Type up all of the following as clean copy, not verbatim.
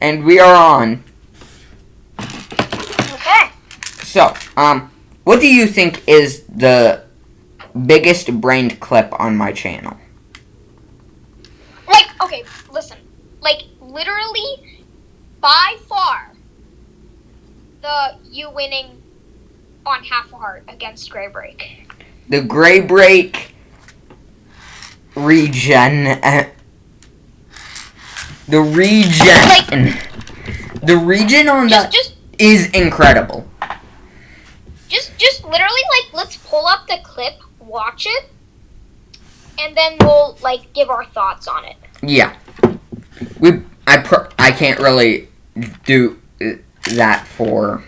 And we are on. Okay. So, what do you think is the biggest brained clip on my channel? Like, okay, listen. Like, literally, by far, you winning on Half a Heart against Grey Break. The Grey Break regen. The regen on that is incredible. Just literally, like, let's pull up the clip, watch it, and then we'll, like, give our thoughts on it. Yeah. I can't really do that for...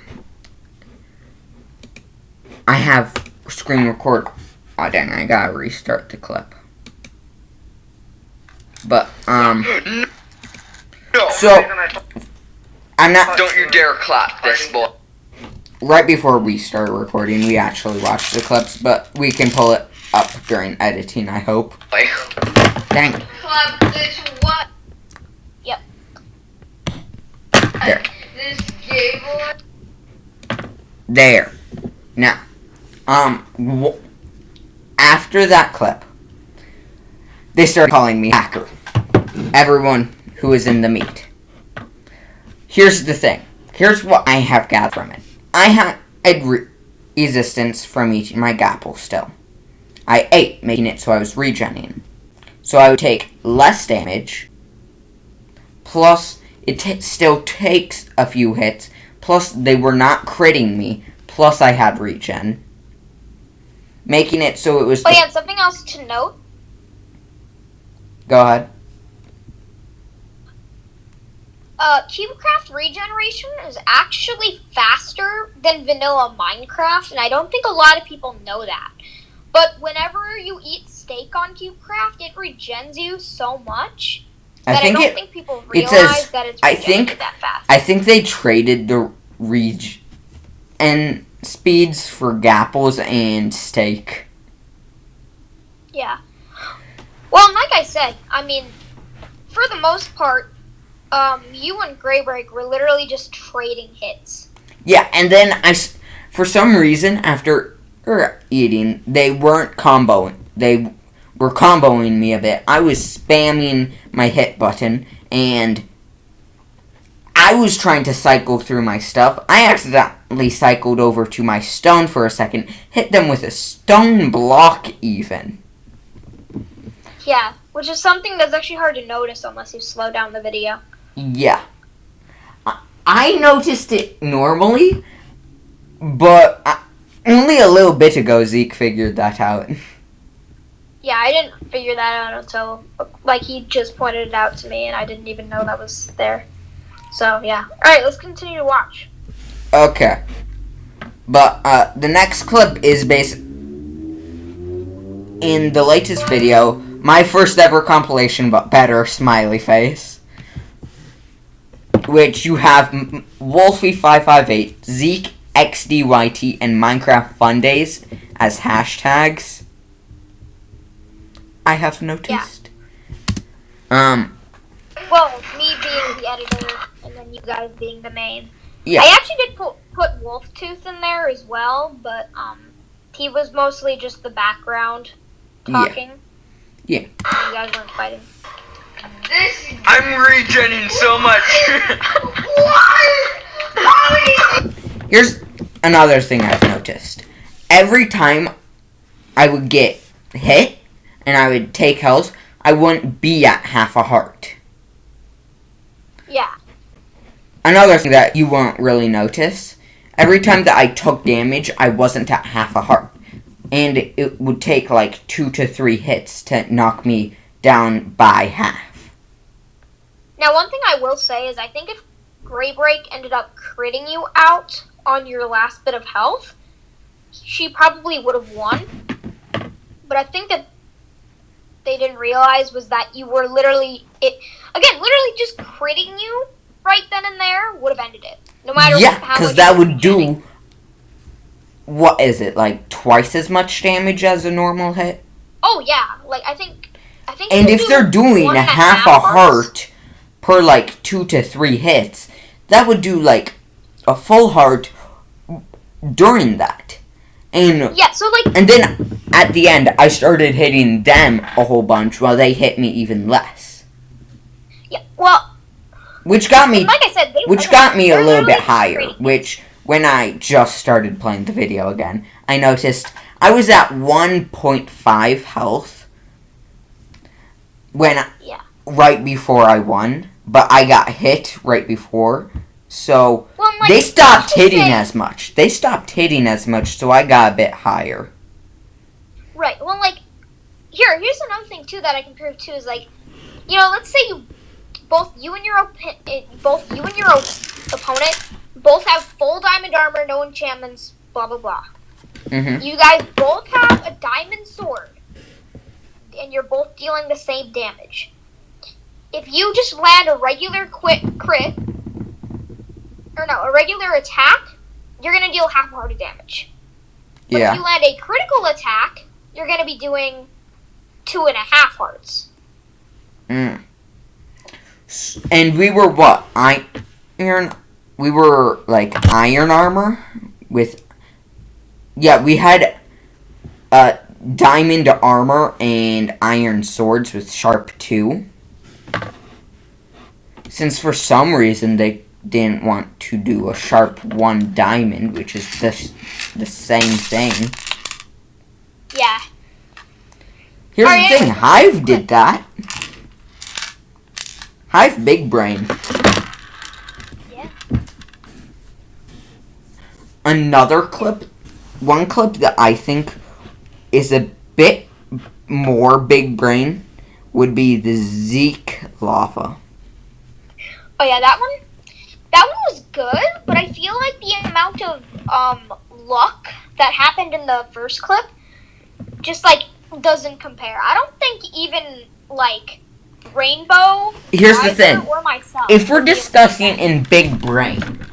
I have screen record. Oh, dang, I gotta restart the clip. But, No. So, I'm not... Don't you dare clap this, boy. Right before we started recording, we actually watched the clips, but we can pull it up during editing, I hope. Dang. Clap this what? Yep. There. This gay boy. There. Now, after that clip, they started calling me hacker. Everyone who is in the meet. Here's the thing. Here's what I have gathered from it. I had resistance from eating my gapple still. I ate, making it so I was regenning. So I would take less damage, plus it still takes a few hits, plus they were not critting me, plus I had regen. Making it so it was... Oh yeah, and something else to note. Go ahead. CubeCraft regeneration is actually faster than vanilla Minecraft, and I don't think a lot of people know that. But whenever you eat steak on CubeCraft, it regens you so much that I don't think people realize that it's regenerated that fast. I think they traded the regen speeds for gapples and steak. Yeah. Well, like I said, I mean, for the most part, you and Grey Break were literally just trading hits. Yeah, and then for some reason, after eating, they weren't comboing. They were comboing me a bit. I was spamming my hit button, and I was trying to cycle through my stuff. I accidentally cycled over to my stone for a second, hit them with a stone block even. Yeah, which is something that's actually hard to notice unless you slow down the video. Yeah. I noticed it normally, but only a little bit ago Zeke figured that out. Yeah, I didn't figure that out until, like, he just pointed it out to me, and I didn't even know that was there. So, yeah. Alright, let's continue to watch. Okay. But, the next clip is based in the latest video, my first ever compilation, but better, smiley face. Which you have Wolfy558, Zeke, XDYT, and Minecraft Fun Days as hashtags. I have noticed. Yeah. Well, me being the editor, and then you guys being the main. Yeah. I actually did put Wolftooth in there as well, but he was mostly just the background talking. Yeah. You guys weren't fighting. I'm regenning so much. Here's another thing I've noticed. Every time I would get hit and I would take health, I wouldn't be at half a heart. Yeah. Another thing that you won't really notice, every time that I took damage, I wasn't at half a heart. And it would take like 2 to 3 hits to knock me down by half. Now, one thing I will say is I think if Grey Break ended up critting you out on your last bit of health, she probably would have won. But I think that they didn't realize was that you were literally just critting you right then and there would have ended it. No matter how much. Yeah, because that would do, what is it, like twice as much damage as a normal hit? Oh yeah, like I think. And if they're doing half a heart per like 2 to 3 hits, that would do like a full heart during that. And Yeah, so like... And then at the end, I started hitting them a whole bunch while they hit me even less. Yeah, well... Which got me, like I said, a little bit higher, which when I just started playing the video again, I noticed I was at 1.5 health right before I won, but I got hit right before, so they stopped hitting as much. So I got a bit higher. Right. Well, like, here's another thing too that I can prove too is like, you know, let's say both you and your opponent both have full diamond armor, no enchantments, blah blah blah. Mm-hmm. You guys both have a diamond sword, and you're both dealing the same damage. If you just land a regular a regular attack, you're gonna deal half a heart of damage. But if you land a critical attack, you're gonna be doing 2.5 hearts. Mm. And we were what? Iron? We were like iron armor with... Yeah, we had diamond armor and iron swords with sharp 2. Since for some reason they didn't want to do a sharp 1 diamond, which is the same thing. Yeah. Here's the thing, Hive did that. Hive big brain. Yeah. One clip that I think is a bit more big brain would be the Zeke lava. Oh yeah, that one was good, but I feel like the amount of luck that happened in the first clip just like doesn't compare. I don't think even like Rainbow, here's the thing, or myself, if we're discussing in big brain,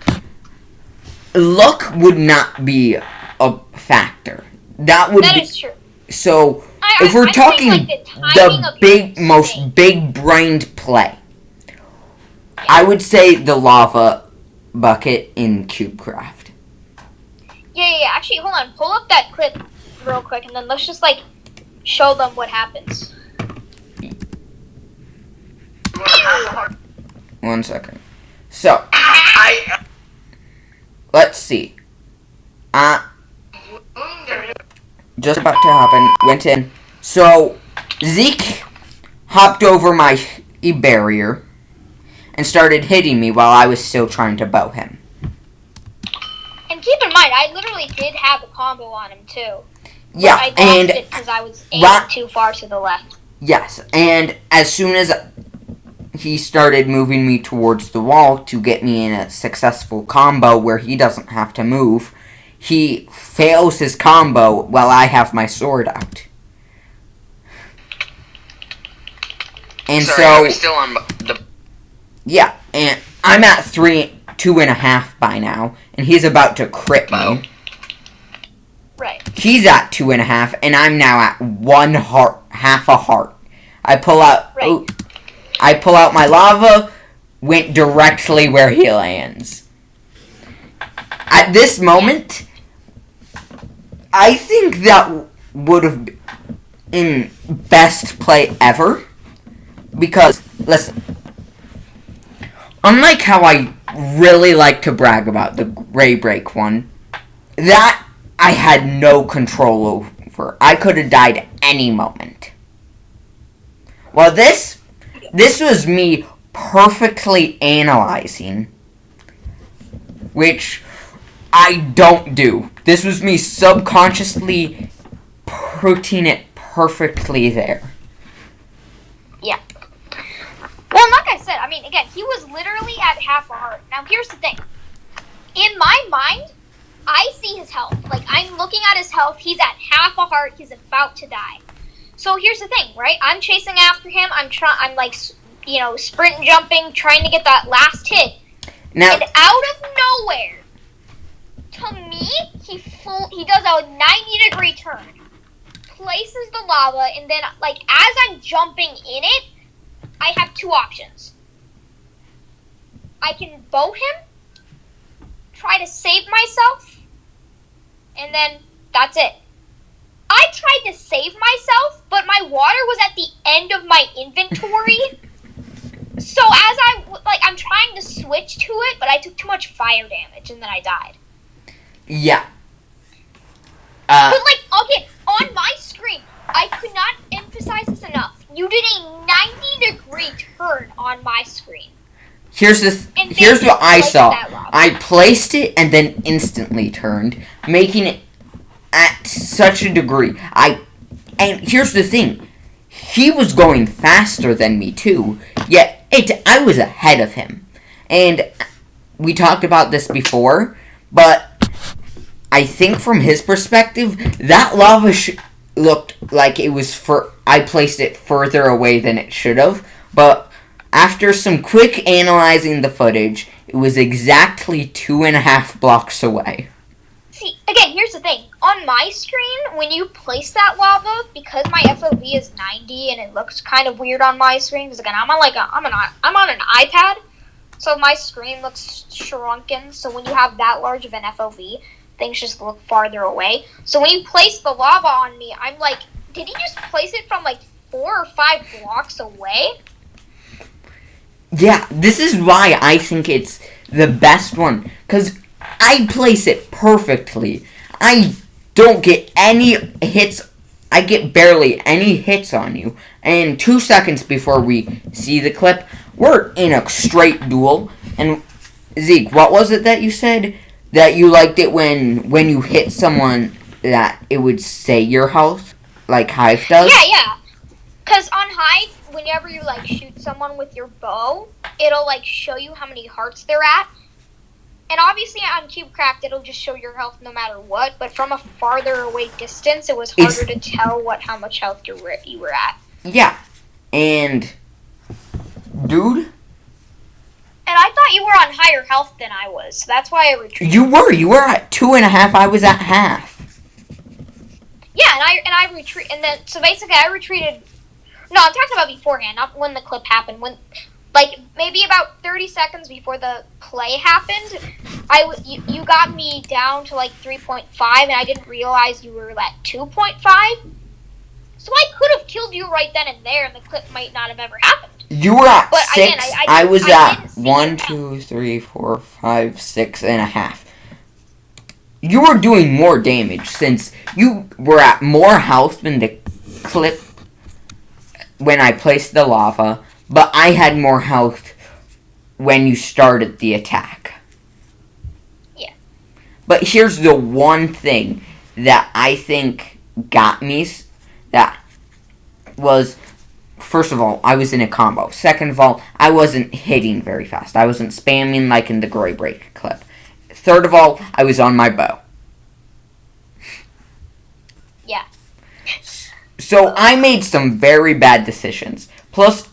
luck would not be a factor. That is true. So if we're talking like the most big-brained play, yeah, I would say the lava bucket in CubeCraft. Yeah. Actually, hold on. Pull up that clip real quick, and then let's just like show them what happens. 1 second. So, let's see. Just about to happen. Went in. So, Zeke hopped over my barrier and started hitting me while I was still trying to bow him. And keep in mind, I literally did have a combo on him too. Yeah, I lost it because I was aiming too far to the left. Yes, and as soon as he started moving me towards the wall to get me in a successful combo where he doesn't have to move, he fails his combo while I have my sword out. And Sorry, so still on the... Yeah, and I'm at 2.5 by now, and he's about to crit me. Right. He's at 2.5, and I'm now at 1 heart, half a heart. I pull out my lava, went directly where he lands. At this moment, I think that would have been best play ever. Because, listen, unlike how I really like to brag about the Gray Break one, that I had no control over. I could have died any moment. Well, this was me perfectly analyzing, which I don't do. This was me subconsciously putting it perfectly there. Yeah. Well, like I said, I mean, again, he was literally at half a heart. Now, here's the thing. In my mind, I see his health. Like, I'm looking at his health. He's at half a heart. He's about to die. So here's the thing, right? I'm chasing after him. I'm like, you know, sprint and jumping, trying to get that last hit. Now, and out of nowhere, to me, he does a 90-degree turn, places the lava, and then, like, as I'm jumping in it, I have 2 options. I can bow him, try to save myself, and then that's it. I tried to save myself, but my water was at the end of my inventory. So as I'm trying to switch to it, but I took too much fire damage, and then I died. Yeah. But okay, on my screen, I could not emphasize this enough. You did a 90-degree turn on my screen. Here's what I saw. I placed it and then instantly turned, making it at such a degree. And here's the thing. He was going faster than me too, yet I was ahead of him. And we talked about this before, but I think from his perspective, that lava looked like it was I placed it further away than it should have, but after some quick analyzing the footage, it was exactly 2.5 blocks away. See, again, here's the thing. On my screen, when you place that lava, because my FOV is 90 and it looks kind of weird on my screen, because again, I'm on an iPad, so my screen looks shrunken. So when you have that large of an FOV, things just look farther away. So when you place the lava on me, I'm like, did he just place it from 4 or 5 blocks away? Yeah, this is why I think it's the best one, because I place it perfectly. I don't get any hits. I get barely any hits on you. And 2 seconds before we see the clip, we're in a straight duel. And Zeke, what was it that you said? That you liked it when you hit someone that it would say your health, like Hive does? Yeah. Because on Hive, whenever you shoot someone with your bow, it'll show you how many hearts they're at. And obviously on CubeCraft, it'll just show your health no matter what. But from a farther away distance, it was harder to tell how much health you were at. Yeah. And, dude. And I thought you were on higher health than I was. So that's why I retreated. You were at 2.5. I was at half. Yeah, and I retreat. And then, so basically I retreated. No, I'm talking about beforehand, not when the clip happened. When, maybe about 30 seconds before the play happened, you got me down to 3.5, and I didn't realize you were at 2.5. So I could have killed you right then and there, and the clip might not have ever happened. You were at 6. Again, I was at 1, 2, 3, 4, 5, 6.5. You were doing more damage since you were at more health than the clip when I placed the lava, but I had more health when you started the attack. Yeah. But here's the one thing that I think got me, that was, first of all, I was in a combo. Second of all, I wasn't hitting very fast. I wasn't spamming like in the Gray Break clip. Third of all, I was on my bow. Yeah. So I made some very bad decisions. Plus,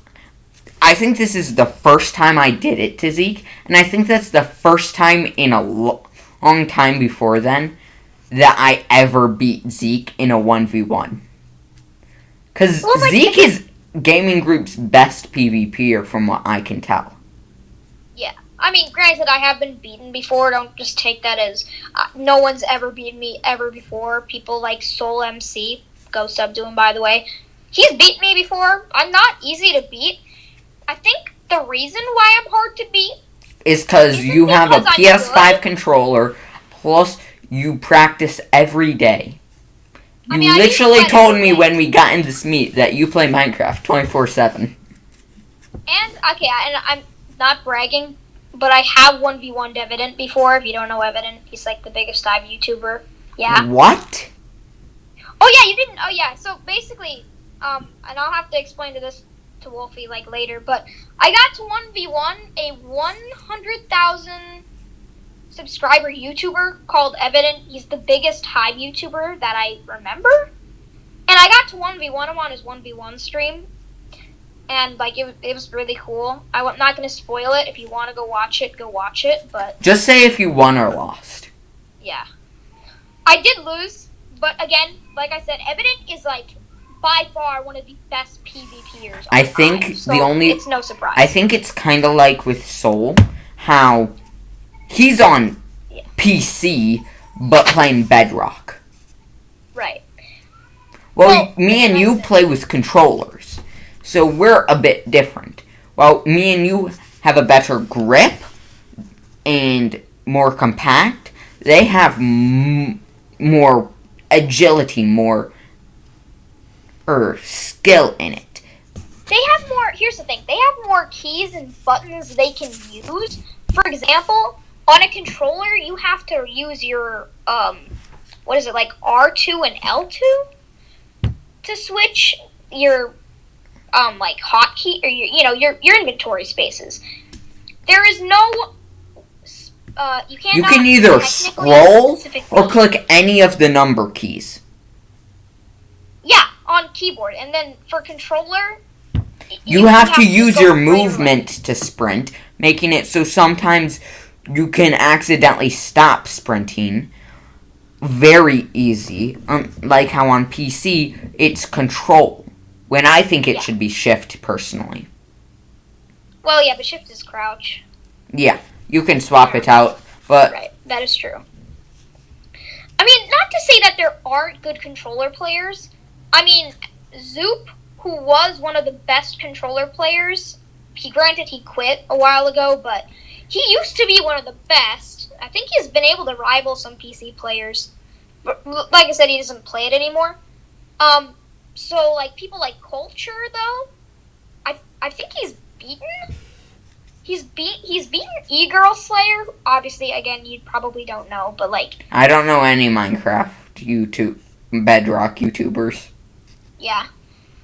I think this is the first time I did it to Zeke, and I think that's the first time in a long time before then that I ever beat Zeke in a 1v1. Because Zeke is Gaming Group's best PvPer from what I can tell. Yeah. I mean, granted, I have been beaten before. Don't just take that as no one's ever beaten me ever before. People like Soul MC, go sub to him, by the way. He's beat me before. I'm not easy to beat. I think the reason why I'm hard to beat is because you have a PS5 controller, plus you practice every day. You literally told me when we got in this meet that you play Minecraft 24/7. And, okay, and I'm not bragging, but I have 1v1'd Evident before. If you don't know Evident, he's the biggest dive YouTuber. Yeah. What? Oh, yeah, you didn't. Oh, yeah. So, basically, and I'll have to explain to Wolfy later, but I got to 1v1 a 100,000 subscriber YouTuber called Evident. He's the biggest Hive YouTuber that I remember. And I got to 1v1 him on his 1v1 stream. And it was really cool. I'm not going to spoil it. If you want to go watch it, but just say if you won or lost. Yeah. I did lose, but again, like I said, Evident is by far one of the best PvPers. I think it's no surprise. I think it's kind of like with Soul, how he's on PC but playing Bedrock. Right. Well, me and you play with controllers, so we're a bit different. Well, me and you have a better grip and more compact. They have more agility, more skill in it. They have more. Here's the thing. They have more keys and buttons they can use. For example, on a controller, you have to use your what is it, like R2 and L2 to switch your like hotkey or your inventory spaces. There is no you can either scroll or click any of the number keys. Yeah, on keyboard, and then for controller, you have to use your movement to sprint, making it so sometimes you can accidentally stop sprinting. Very easy. Like how on PC, it's control. When I think it should be shift, personally. Well, yeah, but shift is crouch. Yeah, you can swap it out, but... Right, that is true. I mean, not to say that there aren't good controller players. I mean, Zoop, who was one of the best controller players, he quit a while ago, but he used to be one of the best. I think he's been able to rival some PC players. But like I said, he doesn't play it anymore. So, like, people like Culture, though, I think he's beaten. He's beaten E-Girl Slayer. Obviously, again, you probably don't know, but, like... I don't know any Minecraft Bedrock YouTubers. Yeah.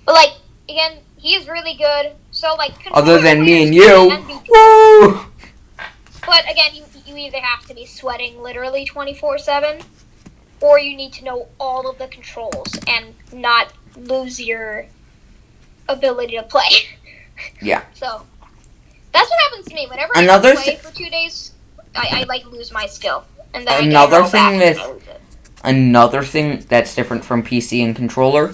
But, like, again, he is really good. So, like... Other than me and you. Woo! But, again, you either have to be sweating literally 24/7, or you need to know all of the controls and not lose your ability to play. Yeah. So, that's what happens to me. Whenever I play for 2 days, I like, lose my skill. And then another thing that's different from PC and controller,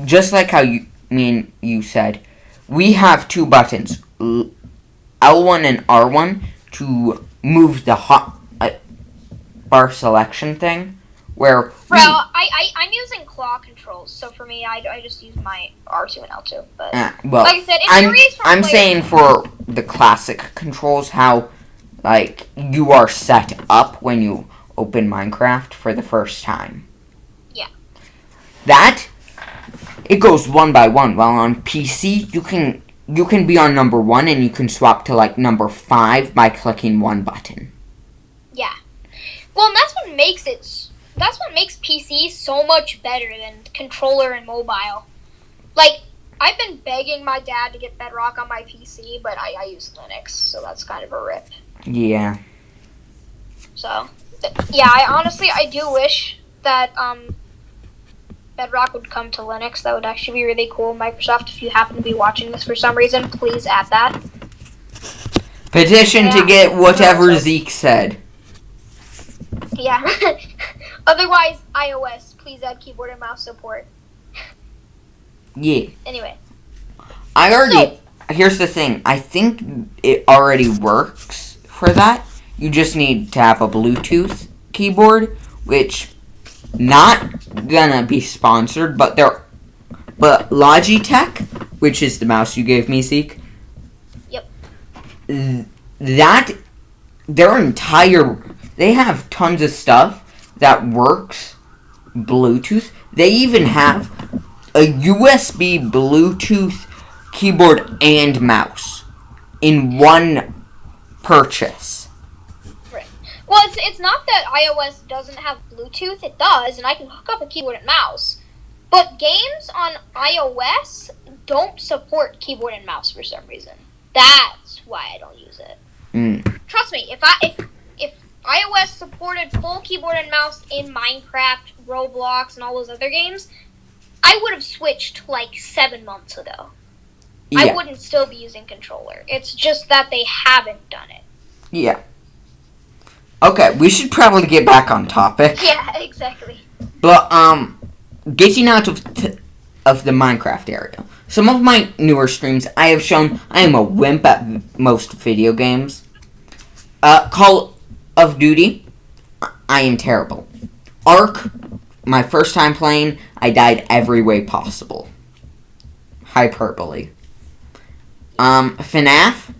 just like how me and you said, we have two buttons, L1 and R1, to move the hot bar selection thing, where... Well, I'm using claw controls, so for me, I just use my R2 and L2. But well, like I said, it varies from I'm saying for the classic controls, how like you are set up when you open Minecraft for the first time. Yeah. That it goes one by one. While on PC, you can be on number 1 and you can swap to like number 5 by clicking one button. Yeah. Well, and that's what makes PC so much better than controller and mobile. Like, I've been begging my dad to get Bedrock on my PC, but I use Linux, so that's kind of a rip. Yeah. So, yeah, I do wish that Bedrock would come to Linux. That would actually be really cool. Microsoft, if you happen to be watching this for some reason, please add that. Petition to get whatever Zeke said. Yeah. Otherwise, iOS, please add keyboard and mouse support. Yeah. Anyway. Here's the thing. I think it already works for that. You just need to have a Bluetooth keyboard, which not gonna be sponsored, but Logitech, which is the mouse you gave me, Zeke. Yep. They have tons of stuff that works Bluetooth. They even have a USB Bluetooth keyboard and mouse in one purchase. Right. Well, it's not that iOS doesn't have Bluetooth. It does, and I can hook up a keyboard and mouse. But games on iOS don't support keyboard and mouse for some reason. That's why I don't use it. Trust me, if iOS supported full keyboard and mouse in Minecraft, Roblox, and all those other games, I would have switched like 7 months ago. Yeah. I wouldn't still be using controller. It's just that they haven't done it. Yeah. Okay, we should probably get back on topic. Yeah, exactly. But, getting out of the Minecraft area. Some of my newer streams, I have shown I am a wimp at most video games. Call of Duty, I am terrible. Ark, my first time playing, I died every way possible. Hyperbole. FNAF,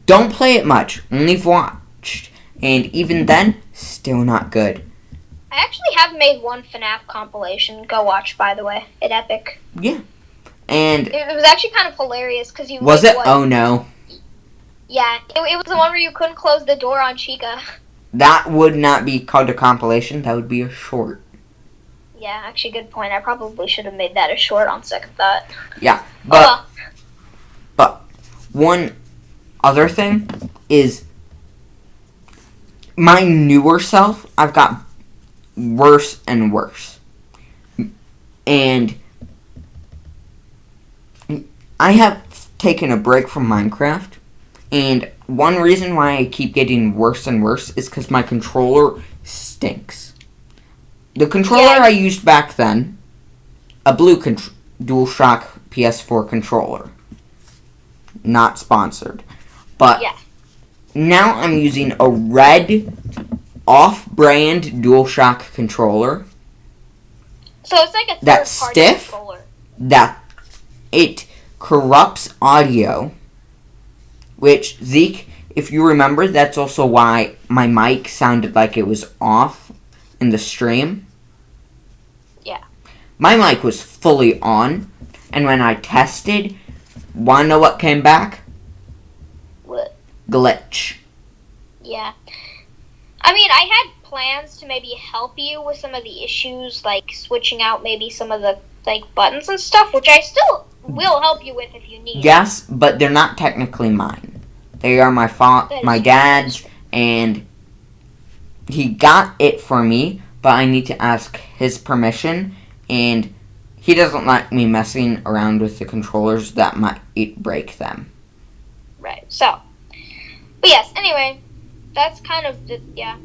don't play it much, only watched. And even then, still not good. I actually have made one FNAF compilation. Go watch, by the way. It's epic. Yeah. And it was actually kind of hilarious because you... Was it? Oh no. Yeah, it was the one where you couldn't close the door on Chica. That would not be called a compilation. That would be a short. Yeah, actually, good point. I probably should have made that a short on second thought. Yeah, but one other thing is my newer self. I've got worse and worse, and I have taken a break from Minecraft. And one reason why I keep getting worse and worse is because my controller stinks. The controller I used back then, a blue DualShock PS4 controller. Not sponsored. But now I'm using a red off-brand DualShock controller. So it's like a third-party that's stiff, controller. That it corrupts audio. Which, Zeke, if you remember, that's also why my mic sounded like it was off in the stream. Yeah. My mic was fully on, and when I tested, wanna know what came back? What? Glitch. Yeah. I mean, I had plans to maybe help you with some of the issues, like switching out maybe some of the buttons and stuff, which I still will help you with if you need. Yes, but they're not technically mine. They are my dad's, and he got it for me, but I need to ask his permission, and he doesn't like me messing around with the controllers that might break them. Right, so. But yes, anyway, that's kind of the, yeah.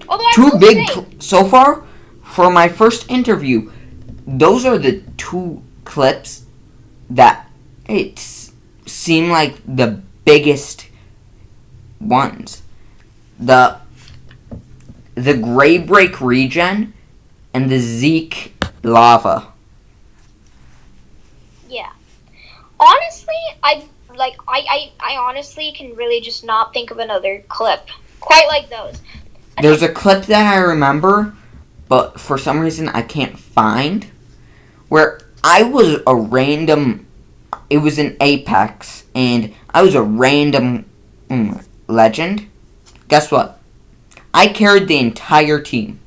Although I Two will big, say, so far, for my first interview, those are the two clips that it seem like the biggest ones. The Gray Break regen and the Zeke lava. yeah. Honestly, I honestly can really just not think of another clip quite like those. There's a clip that I remember, but for some reason I can't find, where I was a random, it was in Apex, and I was a random legend. Guess what? I carried the entire team.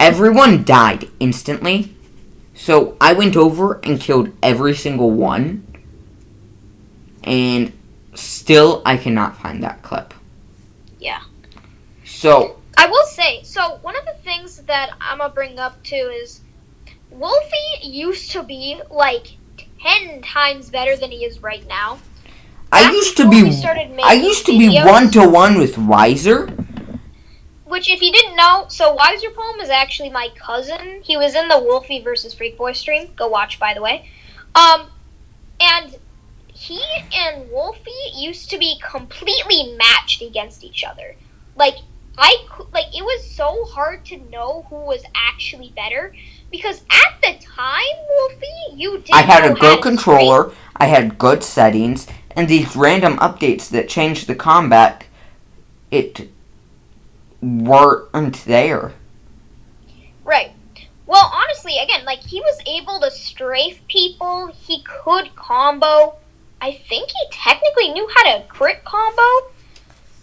Everyone died instantly, so I went over and killed every single one, and still I cannot find that clip. Yeah. So I will say, so one of the things that I'm gonna bring up too is Wolfy used to be like 10 times better than he is right now. I used to be 1-to-1 with Wiser. Which, if you didn't know, so Wiser Poem is actually my cousin. He was in the Wolfy versus Freak Boy stream. Go watch, by the way. And he and Wolfy used to be completely matched against each other. It was so hard to know who was actually better. Because at the time, Wolfy, you didn't I had a good controller, I had good settings, and these random updates that changed the combat, it weren't there. Right. Well, honestly, again, he was able to strafe people, he could combo. I think he technically knew how to crit combo.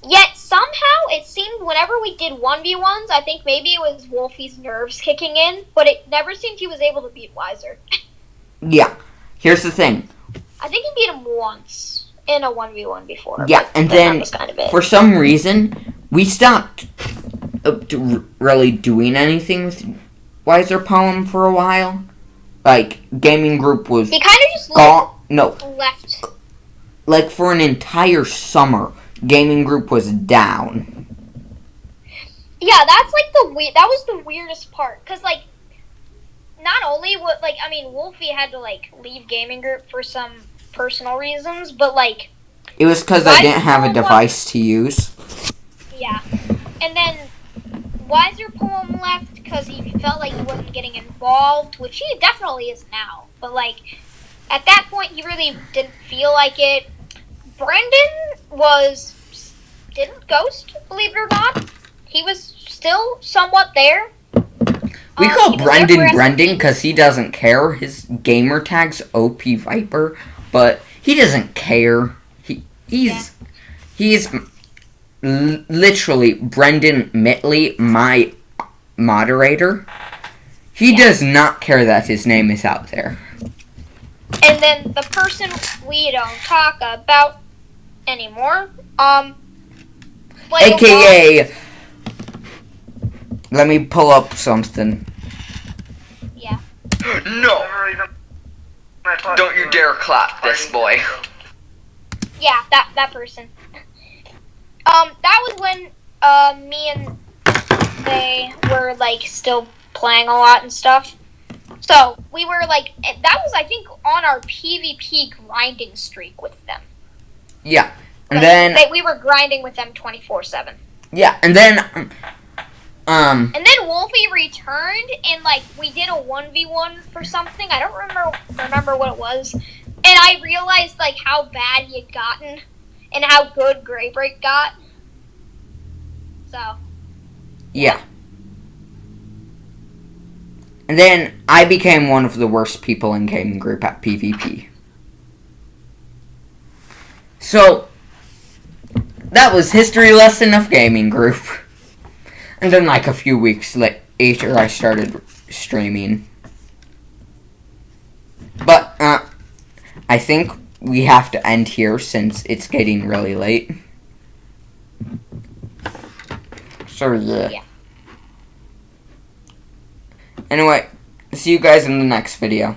Yet, somehow, it seemed whenever we did 1v1s, I think maybe it was Wolfy's nerves kicking in, but it never seemed he was able to beat Wiser. Yeah. Here's the thing. I think he beat him once in a 1v1 before. Yeah, and then, for some reason, we stopped really doing anything with Wiser Poem for a while. Gaming group was... He kind of just left. For an entire summer, gaming group was down. Yeah, that's that was the weirdest part, because not only Wolfy had to leave gaming group for some personal reasons, but It was because I didn't have a device to use. Yeah. And then Wiser Poem left because he felt like he wasn't getting involved, which he definitely is now. But, like, at that point, he really didn't feel like it. Brendan didn't ghost, believe it or not. He was still somewhat there. We call Brendan because he doesn't care. His gamer tag's OP Viper, but he doesn't care. He's literally Brendan Mitley, my moderator. He does not care that his name is out there. And then the person we don't talk about anymore, AKA, let me pull up something. Yeah. No! Don't you dare clap this boy. Yeah, that person. That was when me and they were like still playing a lot and stuff. So we were like, that was I think on our PvP grinding streak with them. Yeah, and then we were grinding with them 24/7. Yeah, and then And then Wolfy returned and like we did a 1v1 for something. I don't remember what it was. And I realized like how bad he had gotten and how good Greybreak got. So yeah. And then I became one of the worst people in gaming group at PvP. So that was history lesson of gaming group. And then like a few weeks later I started streaming. But I think we have to end here since it's getting really late. So yeah. Anyway, see you guys in the next video.